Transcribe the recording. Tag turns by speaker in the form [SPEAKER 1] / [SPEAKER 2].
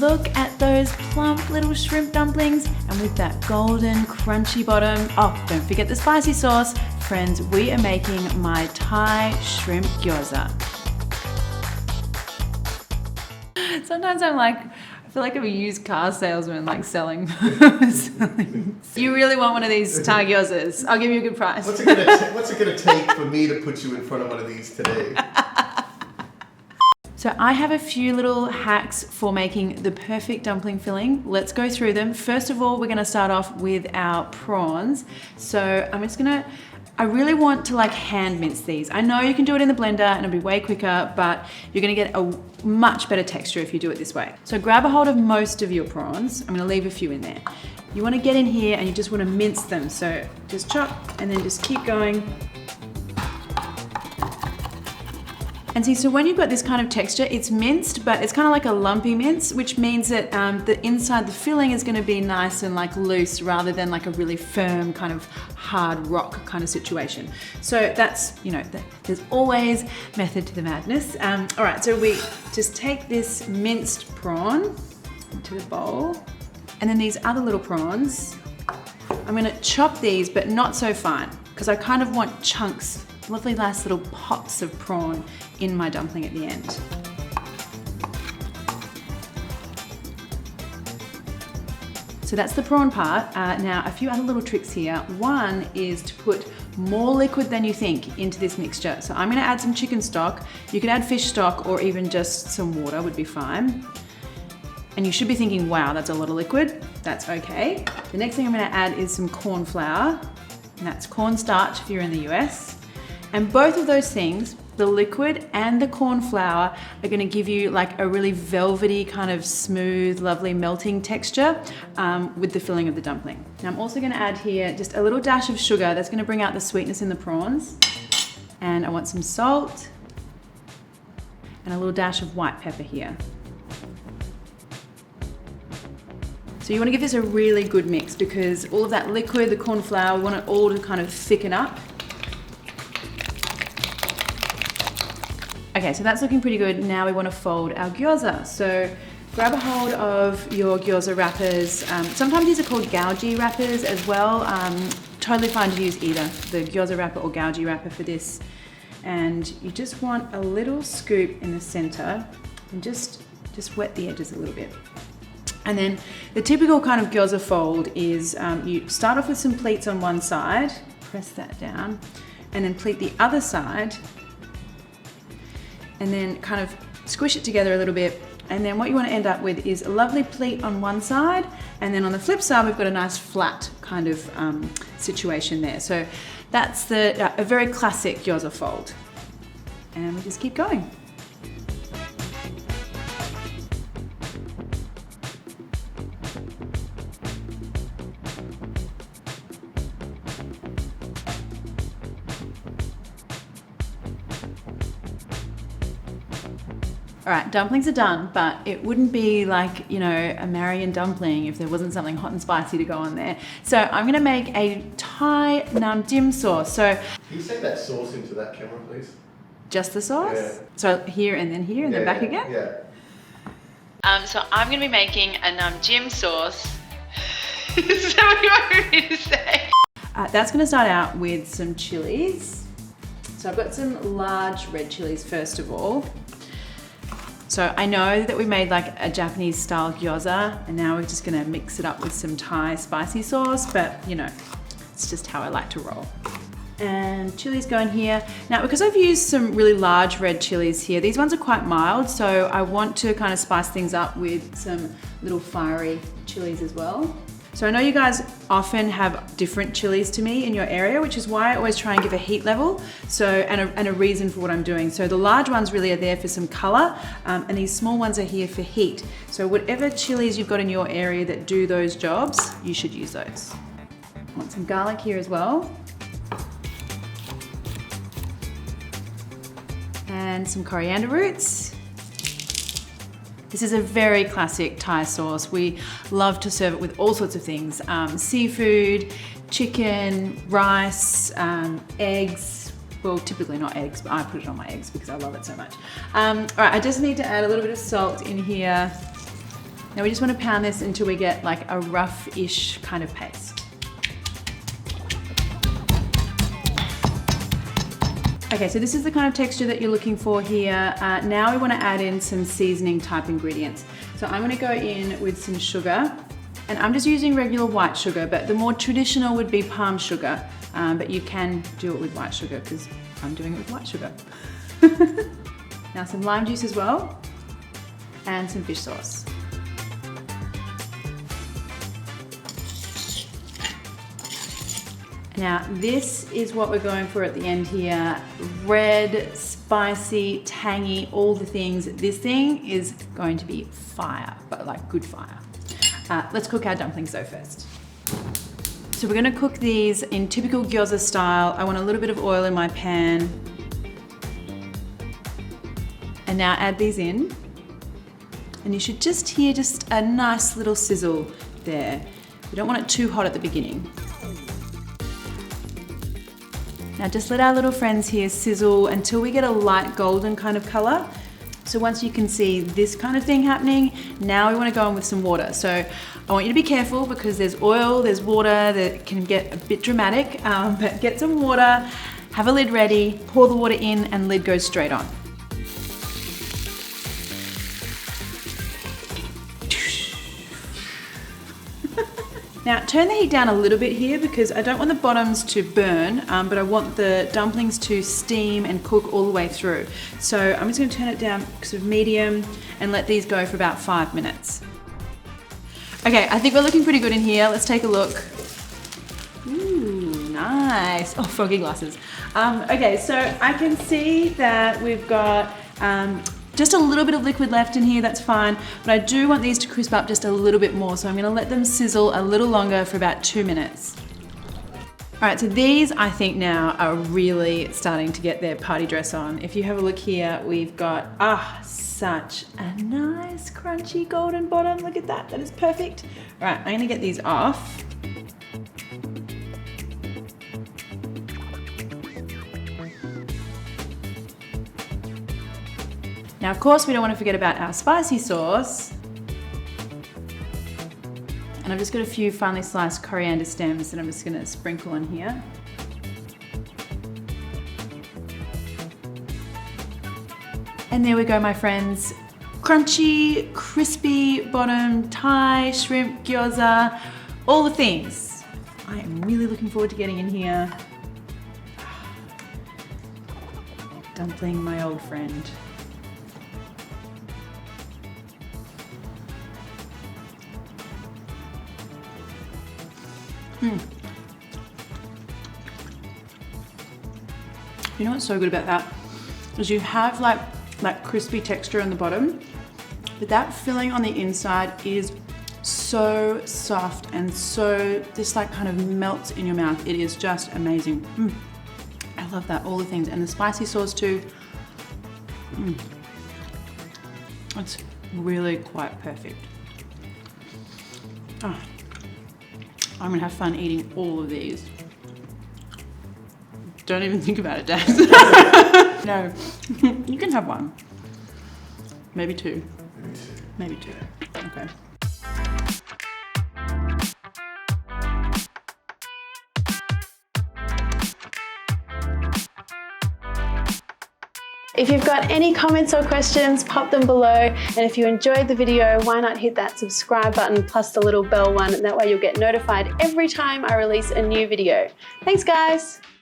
[SPEAKER 1] look at those plump little shrimp dumplings, and with that golden crunchy bottom. Oh, don't forget the spicy sauce. Friends, we are making my Thai shrimp gyoza. Sometimes I feel like I'm a used car salesman, like selling. You really want one of these Thai gyozas? I'll give you a good price.
[SPEAKER 2] What's it gonna take for me to put you in front of one of these today?
[SPEAKER 1] So I have a few little hacks for making the perfect dumpling filling. Let's go through them. First of all, we're gonna start off with our prawns. So I really want to like hand mince these. I know you can do it in the blender and it'll be way quicker, but you're gonna get a much better texture if you do it this way. So grab a hold of most of your prawns. I'm gonna leave a few in there. You wanna get in here and you just wanna mince them. So just chop and then just keep going. And see, so when you've got this kind of texture, it's minced, but it's kind of like a lumpy mince, which means that the inside, the filling is gonna be nice and like loose rather than like a really firm kind of hard rock kind of situation. So that's, you know, there's always method to the madness. All right, so we just take this minced prawn into the bowl, and then these other little prawns, I'm gonna chop these, but not so fine, because I kind of want chunks, lovely nice little pops of prawn in my dumpling at the end. So that's the prawn part. Now a few other little tricks here. One is to put more liquid than you think into this mixture. So I'm gonna add some chicken stock. You could add fish stock or even just some water would be fine. And you should be thinking, wow, that's a lot of liquid. That's okay. The next thing I'm gonna add is some corn flour, and that's cornstarch if you're in the US. And both of those things, the liquid and the corn flour, are gonna give you like a really velvety kind of smooth, lovely melting texture with the filling of the dumpling. Now I'm also gonna add here just a little dash of sugar. That's gonna bring out the sweetness in the prawns. And I want some salt and a little dash of white pepper here. So you wanna give this a really good mix because all of that liquid, the corn flour, we want it all to kind of thicken up. Okay, so that's looking pretty good. Now we want to fold our gyoza. So grab a hold of your gyoza wrappers. Sometimes these are called gaoji wrappers as well. Totally fine to use either, the gyoza wrapper or gaoji wrapper for this. And you just want a little scoop in the center and just wet the edges a little bit. And then the typical kind of gyoza fold is you start off with some pleats on one side, press that down, and then pleat the other side, and then kind of squish it together a little bit. And then what you want to end up with is a lovely pleat on one side, and then on the flip side, we've got a nice flat kind of situation there. So that's a very classic gyoza fold. And we just keep going. All right, dumplings are done, but it wouldn't be like, you know, a Marion dumpling if there wasn't something hot and spicy to go on there. So I'm gonna make a Thai nam dim sauce. So
[SPEAKER 2] can you say that sauce into that camera, please?
[SPEAKER 1] Just the sauce?
[SPEAKER 2] Yeah.
[SPEAKER 1] So here and then here and then back again?
[SPEAKER 2] Yeah.
[SPEAKER 1] So I'm gonna be making a nam dim sauce. Is that what you want me to say? That's gonna start out with some chilies. So I've got some large red chilies first of all. So I know that we made like a Japanese style gyoza, and now we're just gonna mix it up with some Thai spicy sauce, but you know, it's just how I like to roll. And chilies go in here. Now, because I've used some really large red chilies here, these ones are quite mild, so I want to kind of spice things up with some little fiery chilies as well. So I know you guys often have different chilies to me in your area, which is why I always try and give a heat level and a reason for what I'm doing. So the large ones really are there for some color, and these small ones are here for heat. So whatever chilies you've got in your area that do those jobs, you should use those. I want some garlic here as well. And some coriander roots. This is a very classic Thai sauce. We love to serve it with all sorts of things. Seafood, chicken, rice, eggs. Well, typically not eggs, but I put it on my eggs because I love it so much. All right, I just need to add a little bit of salt in here. Now we just want to pound this until we get like a rough-ish kind of paste. Okay, so this is the kind of texture that you're looking for here. Now we want to add in some seasoning type ingredients. So I'm going to go in with some sugar, and I'm just using regular white sugar, but the more traditional would be palm sugar, but you can do it with white sugar because I'm doing it with white sugar. Now some lime juice as well, and some fish sauce. Now this is what we're going for at the end here. Red, spicy, tangy, all the things. This thing is going to be fire, but like good fire. Let's cook our dumplings though first. So we're gonna cook these in typical gyoza style. I want a little bit of oil in my pan. And now add these in. And you should just hear just a nice little sizzle there. You don't want it too hot at the beginning. Now just let our little friends here sizzle until we get a light golden kind of color. So once you can see this kind of thing happening, now we want to go in with some water. So I want you to be careful because there's oil, there's water that can get a bit dramatic, but get some water, have a lid ready, pour the water in and lid goes straight on. Now turn the heat down a little bit here because I don't want the bottoms to burn, but I want the dumplings to steam and cook all the way through. So I'm just going to turn it down sort of medium and let these go for about 5 minutes. Okay, I think we're looking pretty good in here. Let's take a look. Ooh, nice. Oh, froggy glasses. Okay, so I can see that we've got just a little bit of liquid left in here, that's fine, but I do want these to crisp up just a little bit more, so I'm gonna let them sizzle a little longer for about 2 minutes. All right, so these I think now are really starting to get their party dress on. If you have a look here, we've got, such a nice crunchy golden bottom. Look at that, that is perfect. All right, I'm gonna get these off. Now, of course, we don't want to forget about our spicy sauce. And I've just got a few finely sliced coriander stems that I'm just going to sprinkle on here. And there we go, my friends. Crunchy, crispy bottom, Thai, shrimp, gyoza, all the things. I am really looking forward to getting in here. Dumpling, my old friend. You know what's so good about that? Is you have like that crispy texture on the bottom, but that filling on the inside is so soft and so just like kind of melts in your mouth. It is just amazing. I love that, all the things. And the spicy sauce too. It's really quite perfect. I'm gonna have fun eating all of these. Don't even think about it, Dad. No, you can have one. Maybe two. Maybe two. Okay.
[SPEAKER 3] If you've got any comments or questions, pop them below. And if you enjoyed the video, why not hit that subscribe button plus the little bell one. That way you'll get notified every time I release a new video. Thanks, guys.